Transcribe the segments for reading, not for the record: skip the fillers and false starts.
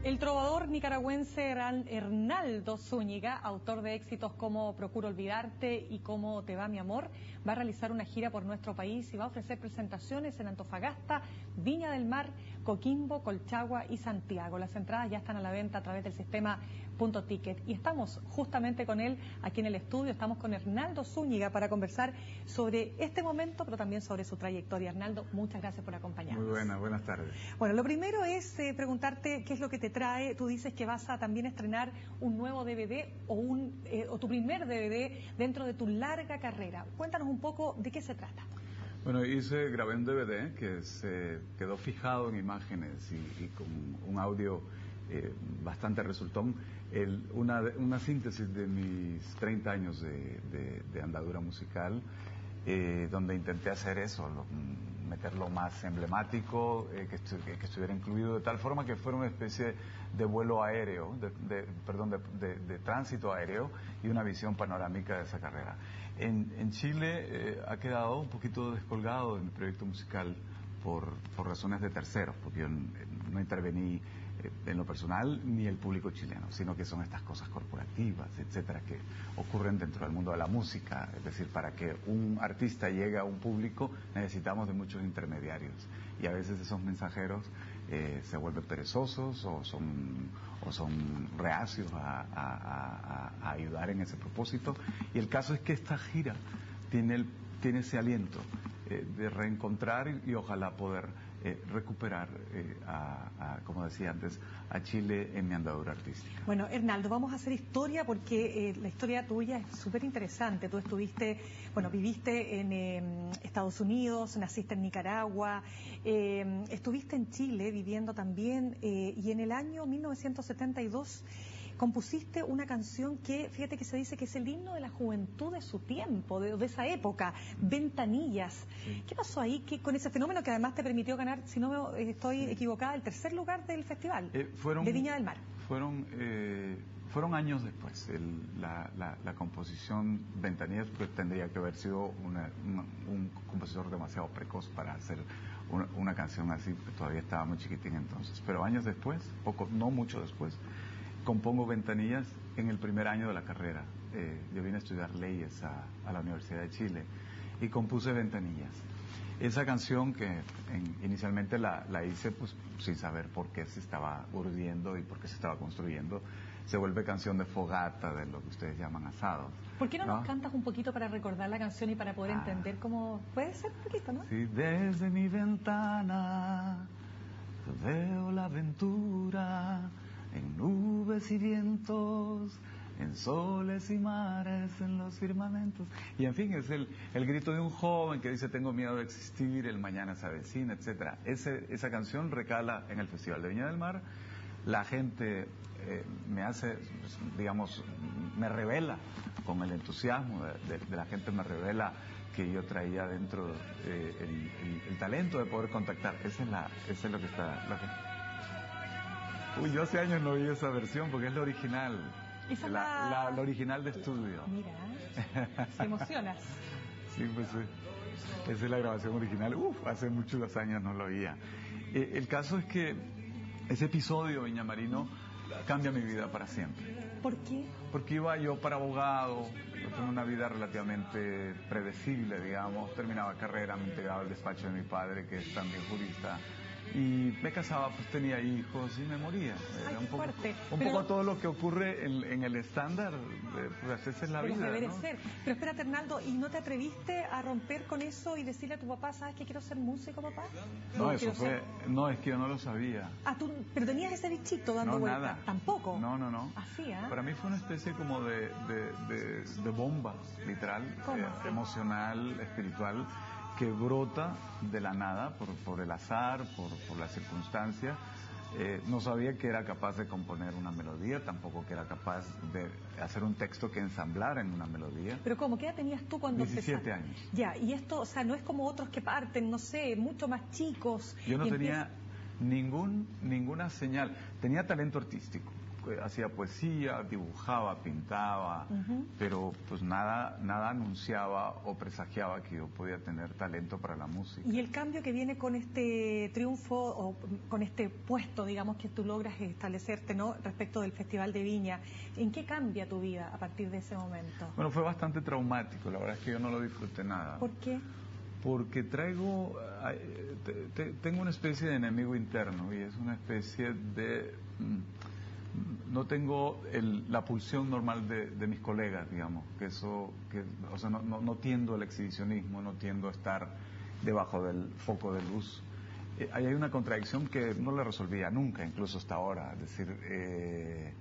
El trovador nicaragüense Hernaldo Zúñiga, autor de éxitos como Procuro olvidarte y Cómo te va mi amor, va a realizar una gira por nuestro país y va a ofrecer presentaciones en Antofagasta, Viña del Mar, Coquimbo, Colchagua y Santiago. Las entradas ya están a la venta a través del sistema Punto Ticket y estamos justamente con él aquí en el estudio. Estamos con Hernaldo Zúñiga para conversar sobre este momento, pero también sobre su trayectoria. Hernaldo, muchas gracias por acompañarnos. Muy buenas tardes. Bueno, lo primero es preguntarte qué es lo que te trae. Tú dices que vas a también estrenar un nuevo DVD o tu primer DVD dentro de tu larga carrera. Cuéntanos un poco de qué se trata. Bueno, grabé un DVD que se quedó fijado en imágenes y con un audio bastante resultón, una síntesis de mis 30 años de andadura musical, donde intenté hacer eso, meter lo más emblemático, que estuviera incluido de tal forma que fuera una especie de vuelo aéreo, de tránsito aéreo y una visión panorámica de esa carrera. En Chile ha quedado un poquito descolgado de mi proyecto musical por razones de terceros, porque yo no intervení en lo personal ni el público chileno, sino que son estas cosas corporativas, etcétera, que ocurren dentro del mundo de la música. Es decir, para que un artista llegue a un público necesitamos de muchos intermediarios y a veces esos mensajeros se vuelven perezosos o son reacios a ayudar en ese propósito. Y el caso es que esta gira tiene ese aliento de reencontrar y ojalá poder recuperar, como decía antes, a Chile en mi andadura artística. Bueno, Hernaldo, vamos a hacer historia porque la historia tuya es súper interesante. Tú viviste en Estados Unidos, naciste en Nicaragua, estuviste en Chile viviendo también y en el año 1972 compusiste una canción que, fíjate que se dice que es el himno de la juventud de su tiempo, de esa época, Ventanillas. Sí. ¿Qué pasó ahí con ese fenómeno que además te permitió ganar, si no estoy equivocada, el tercer lugar del festival de Viña del Mar? Fueron años después. La composición Ventanillas pues, tendría que haber sido un compositor demasiado precoz para hacer una canción así, todavía estaba muy chiquitín entonces. Pero años después, no mucho después, compongo Ventanillas en el primer año de la carrera. Yo vine a estudiar leyes a la Universidad de Chile y compuse Ventanillas. Esa canción que inicialmente la hice pues sin saber por qué se estaba urdiendo y por qué se estaba construyendo, se vuelve canción de fogata, de lo que ustedes llaman asado. ¿Por qué no nos cantas un poquito para recordar la canción y para poder entender cómo puede ser un poquito, no? Sí, desde mi ventana veo la aventura en nubes y vientos, en soles y mares, en los firmamentos. Y en fin, es el grito de un joven que dice tengo miedo de existir, el mañana se avecina, etcétera. Esa canción recala en el Festival de Viña del Mar. La gente me revela con el entusiasmo de la gente, me revela que yo traía dentro el talento de poder contactar. Ese es lo que está... Uy, yo hace años no vi esa versión porque es la original. La original de estudio. Mira, te emocionas. Sí, pues esa es la grabación original. Hace muchos años no lo oía. El caso es que ese episodio, Viñamarino, cambia mi vida para siempre. ¿Por qué? Porque iba yo para abogado, con una vida relativamente predecible, digamos. Terminaba carrera, me integraba al despacho de mi padre, que es también jurista. Y me casaba, pues tenía hijos y me moría. Era un poco todo lo que ocurre en el estándar, pues esa es la vida, ¿no? Ser. Pero espérate, Hernaldo, ¿y no te atreviste a romper con eso y decirle a tu papá, ¿sabes que quiero ser músico, papá? No, es que yo no lo sabía. Pero tenías ese bichito dando vueltas. Nada. ¿Tampoco? No. Así, Para mí fue una especie como de bomba, literal, emocional, espiritual, que brota de la nada, por el azar, por la circunstancia. No sabía que era capaz de componer una melodía, tampoco que era capaz de hacer un texto que ensamblara en una melodía. ¿Pero cómo? ¿Qué edad tenías tú cuando 17 años. Ya, y esto, o sea, no es como otros que parten, no sé, mucho más chicos. Yo no tenía ninguna señal. Tenía talento artístico. hacía poesía, dibujaba, pintaba, pero pues nada anunciaba o presagiaba que yo podía tener talento para la música. Y el cambio que viene con este triunfo o con este puesto, digamos, que tú logras establecerte, ¿no?, respecto del Festival de Viña, ¿en qué cambia tu vida a partir de ese momento? Bueno, fue bastante traumático, la verdad es que yo no lo disfruté nada. ¿Por qué? Porque tengo una especie de enemigo interno, y es una especie de... no tengo la pulsión normal de mis colegas, digamos, o sea, no tiendo al exhibicionismo, no tiendo a estar debajo del foco de luz. Ahí hay una contradicción que no la resolvía nunca, incluso hasta ahora. Es decir,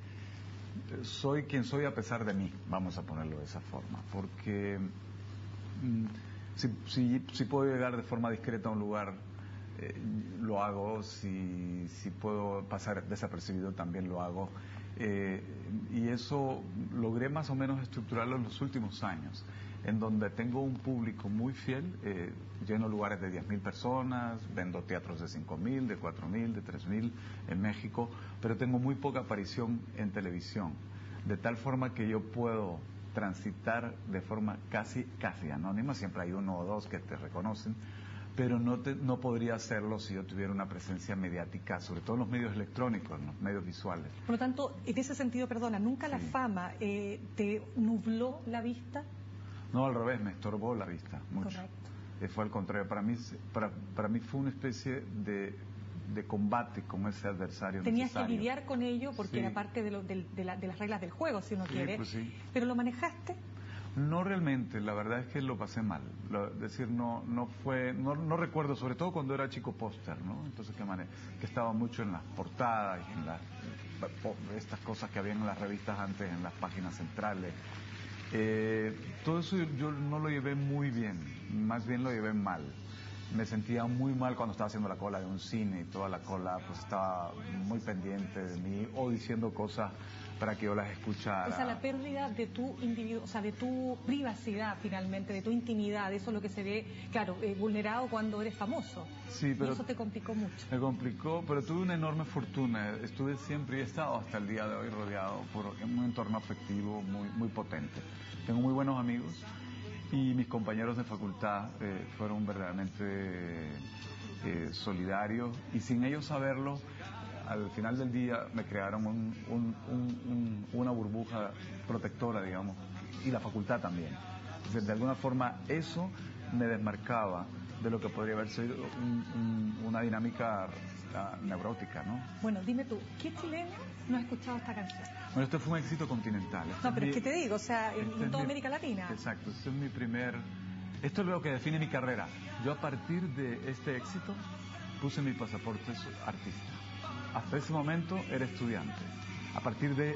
soy quien soy a pesar de mí, vamos a ponerlo de esa forma, porque si puedo llegar de forma discreta a un lugar, lo hago. Si puedo pasar desapercibido, también lo hago. Y eso logré más o menos estructurarlo en los últimos años, en donde tengo un público muy fiel, lleno lugares de 10.000 personas, vendo teatros de 5.000, de 4.000, de 3.000 en México, pero tengo muy poca aparición en televisión, de tal forma que yo puedo transitar de forma casi anónima. Siempre hay uno o dos que te reconocen, pero no podría hacerlo si yo tuviera una presencia mediática, sobre todo en los medios electrónicos, en los medios visuales. Por lo tanto, en ese sentido, perdona, ¿nunca la fama te nubló la vista? No, al revés, me estorbó la vista mucho. Correcto. Fue al contrario, para mí fue una especie de combate con ese adversario Tenías necesario. que lidiar con ello porque era parte de las reglas del juego, si uno quiere. Pues sí. ¿Pero lo manejaste? No realmente, la verdad es que lo pasé mal. Es decir, no recuerdo, sobre todo cuando era chico póster, ¿no? Entonces que estaba mucho en las portadas y en estas cosas que había en las revistas antes, en las páginas centrales. Todo eso yo no lo llevé muy bien, más bien lo llevé mal. Me sentía muy mal cuando estaba haciendo la cola de un cine y toda la cola pues estaba muy pendiente de mí o diciendo cosas para que yo las escuchara. O sea, la pérdida de tu individuo, o sea, de tu privacidad finalmente, de tu intimidad, eso es lo que se ve, claro, vulnerado cuando eres famoso. Sí, pero y eso te complicó mucho. Me complicó, pero tuve una enorme fortuna. Estuve siempre y he estado hasta el día de hoy rodeado por un entorno afectivo muy potente. Tengo muy buenos amigos y mis compañeros de facultad fueron verdaderamente solidarios, y sin ellos saberlo, al final del día me crearon una burbuja protectora, digamos, y la facultad también. Entonces, de alguna forma eso me desmarcaba de lo que podría haber sido una dinámica neurótica, ¿no? Bueno, dime tú, ¿qué chileno no ha escuchado esta canción? Bueno, esto fue un éxito continental. No, pero es que te digo, o sea, en toda América Latina. Exacto, esto es lo que define mi carrera. Yo a partir de este éxito puse mi pasaporte artista. Hasta ese momento era estudiante. A partir de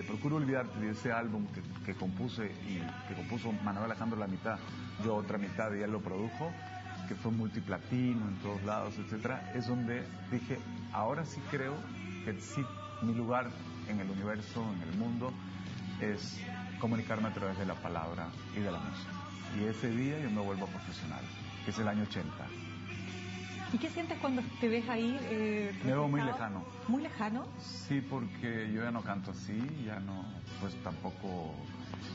Procuro Olvidarte, de ese álbum que compuse y que compuso Manuel Alejandro la mitad, yo otra mitad, y él lo produjo, que fue multiplatino en todos lados, etcétera, es donde dije, ahora sí creo que sí, mi lugar en el universo, en el mundo, es comunicarme a través de la palabra y de la música. Y ese día yo me vuelvo profesional, que es el año 80. ¿Y qué sientes cuando te ves ahí? Me veo muy lejano. ¿Muy lejano? Sí, porque yo ya no canto así, ya no, pues tampoco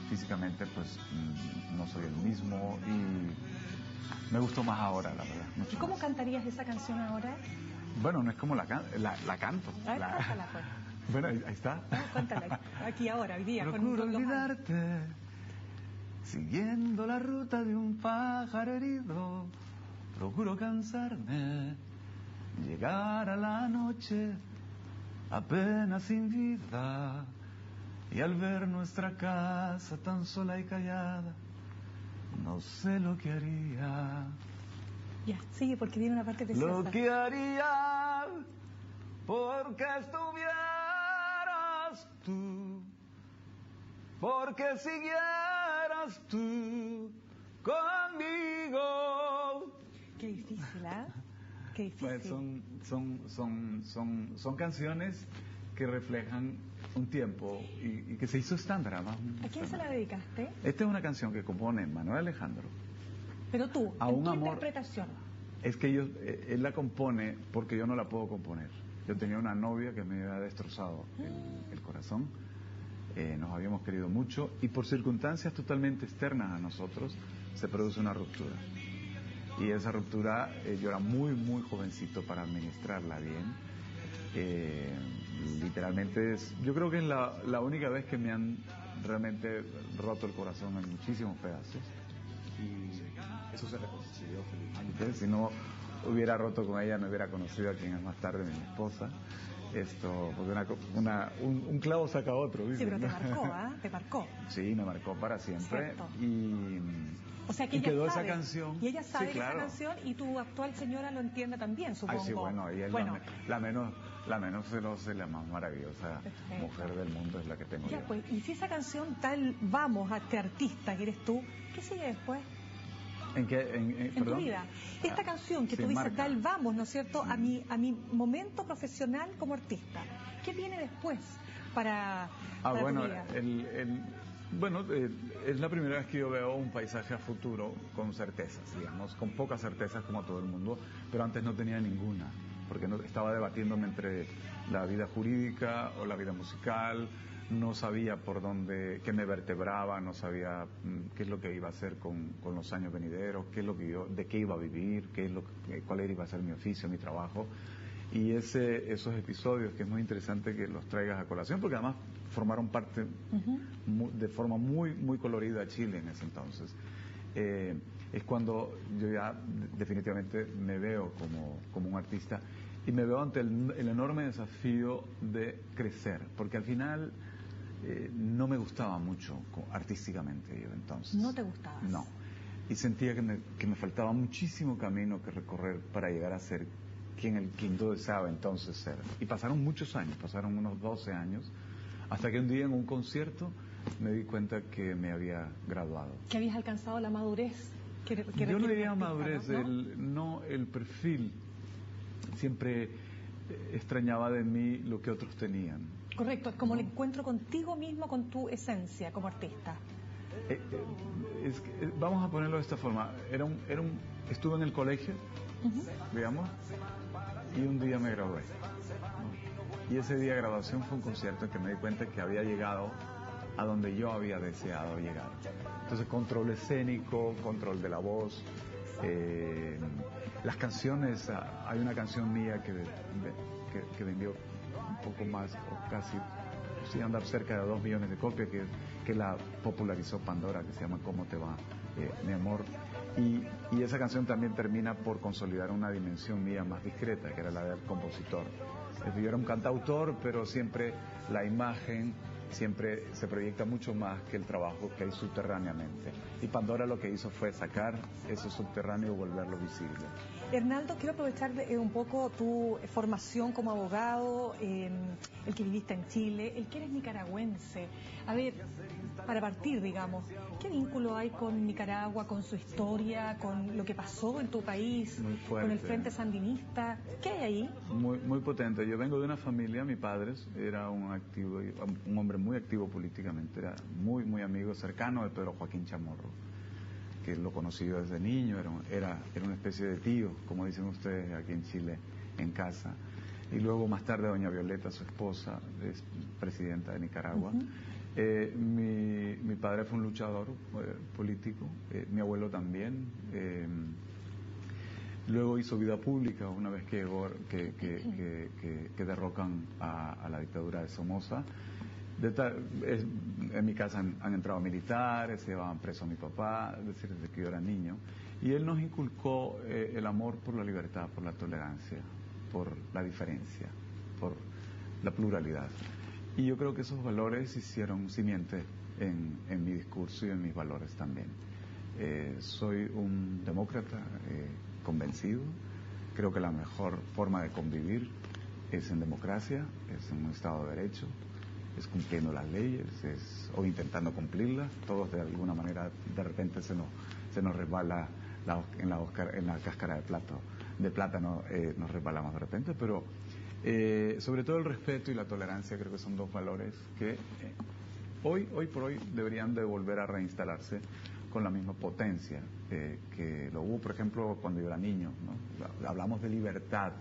físicamente, pues no soy el mismo, y me gustó más ahora, la verdad. ¿Y cómo cantarías esa canción ahora? Bueno, no es como la canto. Cántala, pues. Bueno, ahí está. Cuéntala, aquí ahora, hoy día. Procuro olvidarte, siguiendo la ruta de un pájaro herido. Procuro cansarme, llegar a la noche apenas sin vida, y al ver nuestra casa tan sola y callada, no sé lo que haría. Ya, sigue porque viene una parte preciosa. Lo que haría porque estuvieras tú, porque siguieras tú conmigo. Qué difícil, ¿eh? Qué difícil. Pues son canciones que reflejan un tiempo y que se hizo estándar. ¿A quién se la dedicaste? Esta es una canción que compone Manuel Alejandro. Pero tú, a en un tu amor, interpretación. Es que él la compone porque yo no la puedo componer. Yo tenía una novia que me había destrozado el corazón. Nos habíamos querido mucho y por circunstancias totalmente externas a nosotros se produce una ruptura. Y esa ruptura, yo era muy, muy jovencito para administrarla bien. Literalmente, yo creo que es la única vez que me han realmente roto el corazón en muchísimos pedazos. Y eso se reconcilió felizmente. Si no hubiera roto con ella, no hubiera conocido a quien es más tarde mi esposa. Porque un clavo saca otro, ¿viste? Sí, pero te marcó, ¿ah? Te marcó. Sí, me marcó para siempre. Cierto. O sea que ella quedó sabe, esa canción. Y ella sabe sí, claro. esa canción y tu actual señora lo entiende también, supongo. Ay, sí, bueno, ella es la menos celosa y la más maravillosa mujer del mundo es la que tengo yo. Pues, y si esa canción Tal Vamos, a este artista que eres tú, ¿qué sigue después? ¿En qué? En tu vida. Esta canción que tú dices, marca. Tal Vamos, ¿no es cierto? A mi momento profesional como artista. ¿Qué viene después para bueno, tu vida? Bueno, es la primera vez que yo veo un paisaje a futuro con certezas, digamos, con pocas certezas como todo el mundo, pero antes no tenía ninguna, porque estaba debatiéndome entre la vida jurídica o la vida musical, no sabía por dónde, qué me vertebraba, no sabía qué es lo que iba a hacer con los años venideros, de qué iba a vivir, cuál iba a ser mi oficio, mi trabajo. Y esos episodios, que es muy interesante que los traigas a colación, porque además formaron parte de forma muy, muy colorida de Chile en ese entonces. Es cuando yo ya definitivamente me veo como un artista y me veo ante el enorme desafío de crecer, porque al final no me gustaba mucho artísticamente yo entonces. ¿No te gustaba? No. Y sentía que me faltaba muchísimo camino que recorrer para llegar a ser quien yo deseaba entonces ser. Y pasaron muchos años, pasaron unos 12 años, hasta que un día en un concierto me di cuenta que me había graduado. Que habías alcanzado la madurez. Yo no diría madurez, el perfil. Siempre extrañaba de mí lo que otros tenían. Correcto, es como el encuentro contigo mismo, con tu esencia como artista. Vamos a ponerlo de esta forma. Estuve en el colegio, digamos, y un día me gradué. Y ese día de graduación fue un concierto en que me di cuenta que había llegado a donde yo había deseado llegar. Entonces, control escénico, control de la voz, las canciones, hay una canción mía que vendió un poco más, o casi, sí, anda cerca de 2 millones de copias, que la popularizó Pandora, que se llama ¿Cómo te va, mi amor? Y esa canción también termina por consolidar una dimensión mía más discreta, que era la del compositor. Yo era un cantautor, pero siempre la imagen siempre se proyecta mucho más que el trabajo que hay subterráneamente. Y Pandora lo que hizo fue sacar eso subterráneo y volverlo visible. Hernaldo, quiero aprovechar un poco tu formación como abogado, el que viviste en Chile, el que eres nicaragüense. A ver, para partir, digamos, ¿qué vínculo hay con Nicaragua, con su historia, con lo que pasó en tu país, con el Frente Sandinista? ¿Qué hay ahí? Muy, muy potente. Yo vengo de una familia, mi padre era un hombre muy activo políticamente, era muy, muy amigo cercano de Pedro Joaquín Chamorro, que lo conocí yo desde niño, era una especie de tío, como dicen ustedes aquí en Chile, en casa. Y luego más tarde doña Violeta, su esposa, es presidenta de Nicaragua. Mi padre fue un luchador político, mi abuelo también. Luego hizo vida pública una vez que derrocan a la dictadura de Somoza. En mi casa han entrado militares, se llevaban preso a mi papá, es decir, desde que yo era niño. Y él nos inculcó el amor por la libertad, por la tolerancia, por la diferencia, por la pluralidad. Y yo creo que esos valores hicieron simiente en mi discurso y en mis valores también. Soy un demócrata convencido. Creo que la mejor forma de convivir es en democracia, es en un Estado de Derecho, es cumpliendo las leyes, o intentando cumplirlas. Todos de alguna manera de repente se nos resbala en la cáscara de plátano nos resbalamos de repente, pero sobre todo el respeto y la tolerancia creo que son 2 valores que hoy por hoy deberían de volver a reinstalarse con la misma potencia que lo hubo, por ejemplo, cuando yo era niño, ¿no? Hablamos de libertad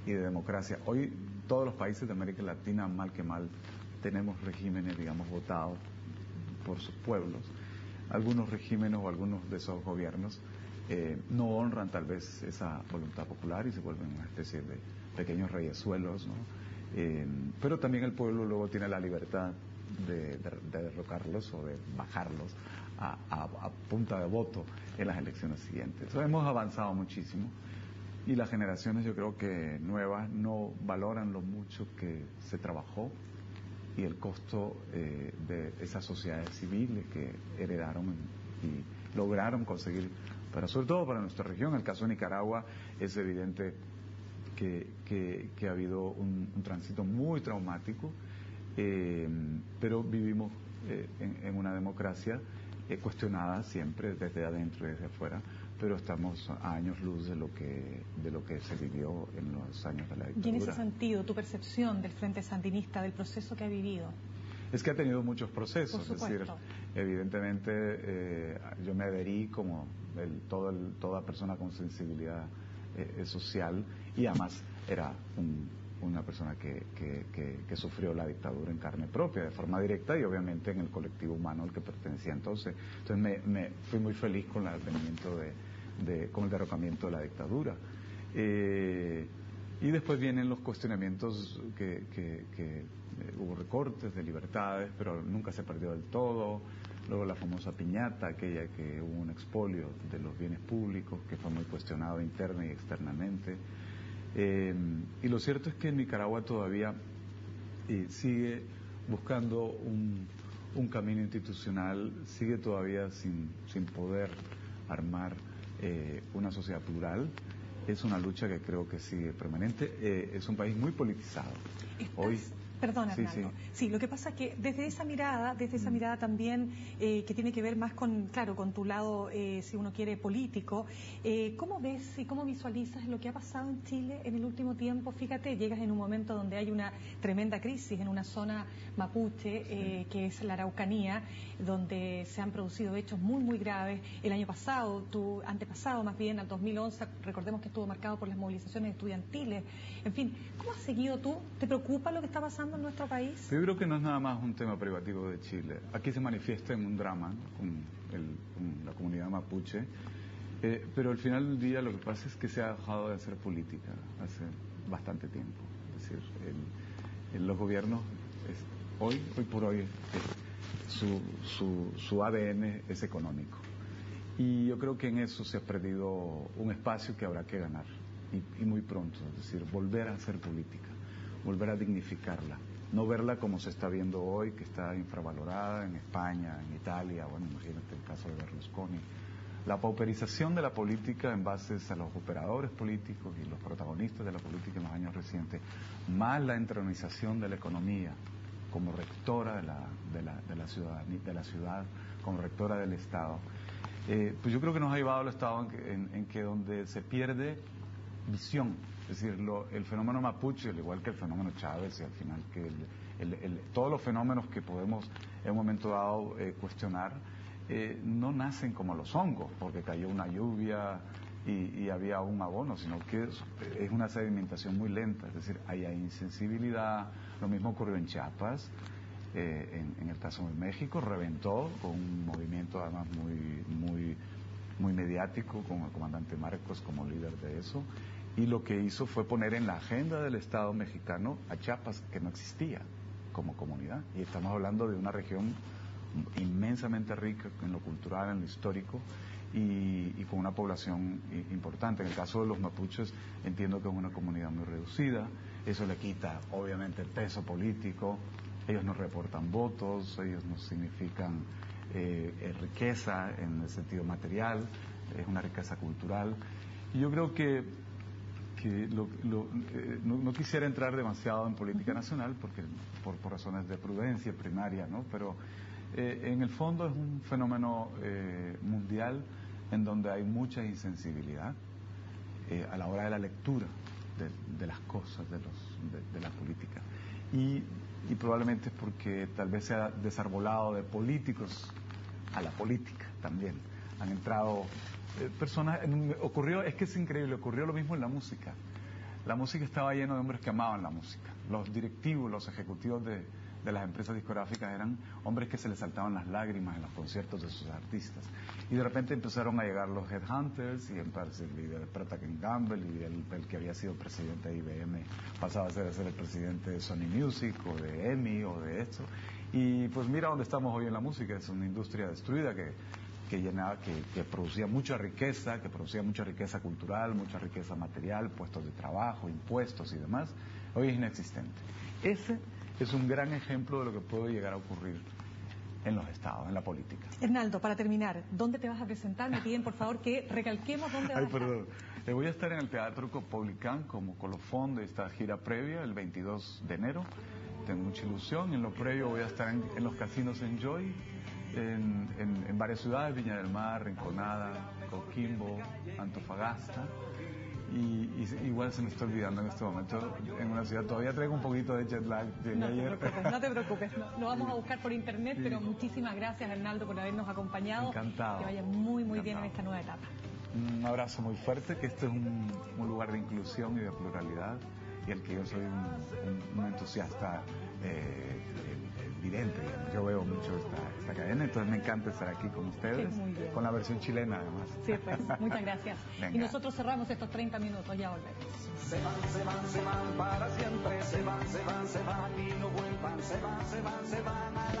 y de democracia. Hoy todos los países de América Latina, mal que mal, tenemos regímenes, digamos, votados por sus pueblos. Algunos regímenes o algunos de esos gobiernos no honran tal vez esa voluntad popular y se vuelven una especie de pequeños reyesuelos, ¿no? Pero también el pueblo luego tiene la libertad de derrocarlos o de bajarlos a punta de voto en las elecciones siguientes. Entonces, hemos avanzado muchísimo y las generaciones, yo creo que nuevas, no valoran lo mucho que se trabajó y el costo de esas sociedades civiles que heredaron y lograron conseguir, pero sobre todo para nuestra región. En el caso de Nicaragua es evidente que ha habido un tránsito muy traumático, pero vivimos en una democracia cuestionada siempre desde adentro y desde afuera, pero estamos a años luz de lo que se vivió en los años de la dictadura. Y en ese sentido, tu percepción del Frente Sandinista, del proceso que ha vivido. Es que ha tenido muchos procesos, Por es decir, supuesto. evidentemente yo me adherí como toda persona con sensibilidad social, y además era una persona que sufrió la dictadura en carne propia, de forma directa, y obviamente en el colectivo humano al que pertenecía entonces. Entonces me fui muy feliz con el advenimiento con el derrocamiento de la dictadura. Y después vienen los cuestionamientos que hubo recortes de libertades, pero nunca se perdió del todo. Luego la famosa piñata, aquella que hubo un expolio de los bienes públicos, que fue muy cuestionado interna y externamente. Y lo cierto es que Nicaragua todavía sigue buscando un camino institucional, sigue todavía sin poder armar una sociedad plural. Es una lucha que creo que sigue permanente. Es un país muy politizado. Hoy, Perdona, Hernando. Sí, lo que pasa es que desde esa mirada también que tiene que ver más con, claro, con tu lado, si uno quiere, político, ¿cómo ves y cómo visualizas lo que ha pasado en Chile en el último tiempo? Fíjate, llegas en un momento donde hay una tremenda crisis en una zona mapuche, que es la Araucanía, donde se han producido hechos muy, muy graves. El año pasado, antepasado más bien, al 2011, recordemos que estuvo marcado por las movilizaciones estudiantiles. En fin, ¿cómo has seguido tú? ¿Te preocupa lo que está pasando en nuestro país? Yo creo que no es nada más un tema privativo de Chile. Aquí se manifiesta en un drama con la comunidad mapuche, pero al final del día lo que pasa es que se ha dejado de hacer política hace bastante tiempo. Es decir, los gobiernos, hoy por hoy, su ADN es económico. Y yo creo que en eso se ha perdido un espacio que habrá que ganar, y muy pronto. Es decir, volver a hacer política, volver a dignificarla, no verla como se está viendo hoy, que está infravalorada en España, en Italia, bueno, imagínate el caso de Berlusconi. La pauperización de la política en base a los operadores políticos y los protagonistas de la política en los años recientes, más la entronización de la economía como rectora de la ciudad, como rectora del Estado, pues yo creo que nos ha llevado al estado en que donde se pierde visión. Es decir, el fenómeno mapuche, al igual que el fenómeno Chávez, y al final que todos los fenómenos que podemos en un momento dado cuestionar, no nacen como los hongos, porque cayó una lluvia y había un abono, sino que es una sedimentación muy lenta. Es decir, hay insensibilidad. Lo mismo ocurrió en Chiapas, en el caso de México, reventó con un movimiento además muy mediático, con el comandante Marcos como líder de eso. Y lo que hizo fue poner en la agenda del Estado mexicano a Chiapas, que no existía como comunidad. Y estamos hablando de una región inmensamente rica en lo cultural, en lo histórico, y con una población importante. En el caso de los mapuches, entiendo que es una comunidad muy reducida. Eso le quita, obviamente, el peso político. Ellos no reportan votos, ellos no significan riqueza en el sentido material, es una riqueza cultural. Y yo creo que no quisiera entrar demasiado en política nacional porque por razones de prudencia primaria, ¿no? Pero en el fondo es un fenómeno mundial en donde hay mucha insensibilidad a la hora de la lectura de las cosas, de la política. Y probablemente es porque tal vez se ha desarbolado de políticos a la política también. Han entrado personas, es que es increíble, ocurrió lo mismo en la música. la música estaba llena de hombres que amaban la música. Los directivos, los ejecutivos de las empresas discográficas eran hombres que se les saltaban las lágrimas en los conciertos de sus artistas. Y de repente empezaron a llegar los headhunters y el Procter & Gamble y el que había sido presidente de IBM pasaba a ser el presidente de Sony Music o de EMI o de esto. Y pues mira dónde estamos hoy en la música. Es una industria destruida que producía mucha riqueza, cultural, mucha riqueza material, puestos de trabajo, impuestos y demás. Hoy es inexistente. Ese es un gran ejemplo de lo que puede llegar a ocurrir en los estados, en la política. Hernaldo, para terminar, ¿dónde te vas a presentar? Me piden, por favor, que recalquemos dónde vas a estar. Perdón. Voy a estar en el Teatro Caupolicán como colofón de esta gira previa, el 22 de enero. Tengo mucha ilusión. En lo previo voy a estar en los casinos Enjoy, en varias ciudades, Viña del Mar, Rinconada, Coquimbo, Antofagasta. Y igual se me está olvidando en este momento en una ciudad. Todavía traigo un poquito de jet lag de ayer. No te preocupes, lo vamos a buscar por internet, sí. Pero muchísimas gracias, Hernaldo, por habernos acompañado. Encantado. Que vaya muy bien en esta nueva etapa. Un abrazo muy fuerte, que este es un lugar de inclusión y de pluralidad, y el que yo soy un entusiasta evidente. Yo veo mucho esta cadena, entonces me encanta estar aquí con ustedes, con la versión chilena además. Sí, pues, muchas gracias. Venga. Y nosotros cerramos estos 30 minutos, ya volvemos. Se van para siempre, se van y no vuelvan, se van a la